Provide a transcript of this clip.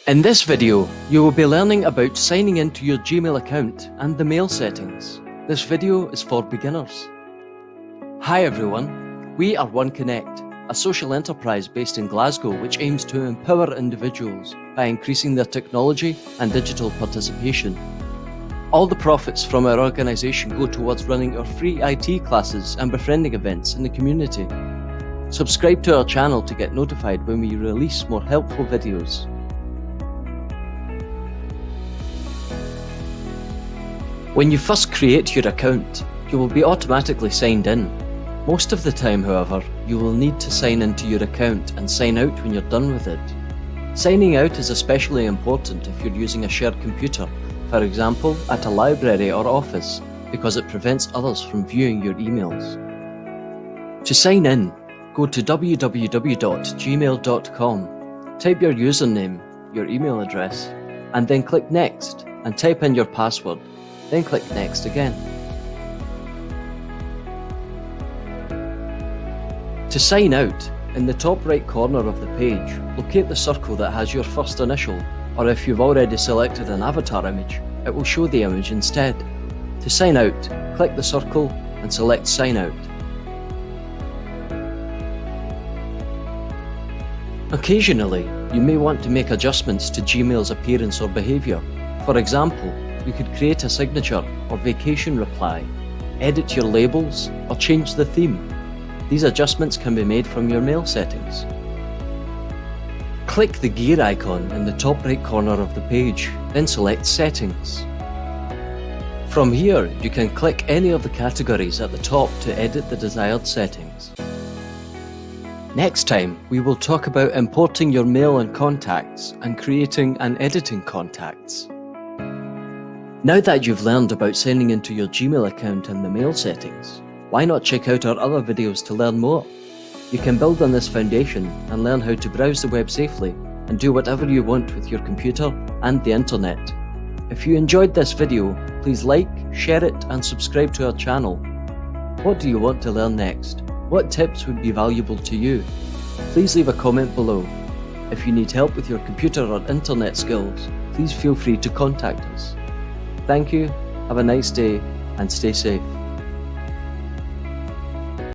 In this video, you will be learning about signing into your Gmail account and the mail settings. This video is for beginners. Hi everyone, we are Connect, a social enterprise based in Glasgow which aims to empower individuals by increasing their technology and digital participation. All the profits from our organisation go towards running our free IT classes and befriending events in the community. Subscribe to our channel to get notified when we release more helpful videos. When you first create your account, you will be automatically signed in. Most of the time, however, you will need to sign into your account and sign out when you're done with it. Signing out is especially important if you're using a shared computer, for example, at a library or office, because it prevents others from viewing your emails. To sign in, go to www.gmail.com, type your username, your email address, and then click Next and type in your password. Then click Next again. To sign out, in the top right corner of the page, locate the circle that has your first initial, or if you've already selected an avatar image, it will show the image instead. To sign out, click the circle and select Sign Out. Occasionally, you may want to make adjustments to Gmail's appearance or behaviour. For example, you could create a signature or vacation reply, edit your labels, or change the theme. These adjustments can be made from your mail settings. Click the gear icon in the top right corner of the page, then select Settings. From here, you can click any of the categories at the top to edit the desired settings. Next time, we will talk about importing your mail and contacts and creating and editing contacts. Now that you've learned about signing into your Gmail account and the mail settings, why not check out our other videos to learn more? You can build on this foundation and learn how to browse the web safely and do whatever you want with your computer and the internet. If you enjoyed this video, please like, share it and subscribe to our channel. What do you want to learn next? What tips would be valuable to you? Please leave a comment below. If you need help with your computer or internet skills, please feel free to contact us. Thank you, have a nice day, and stay safe.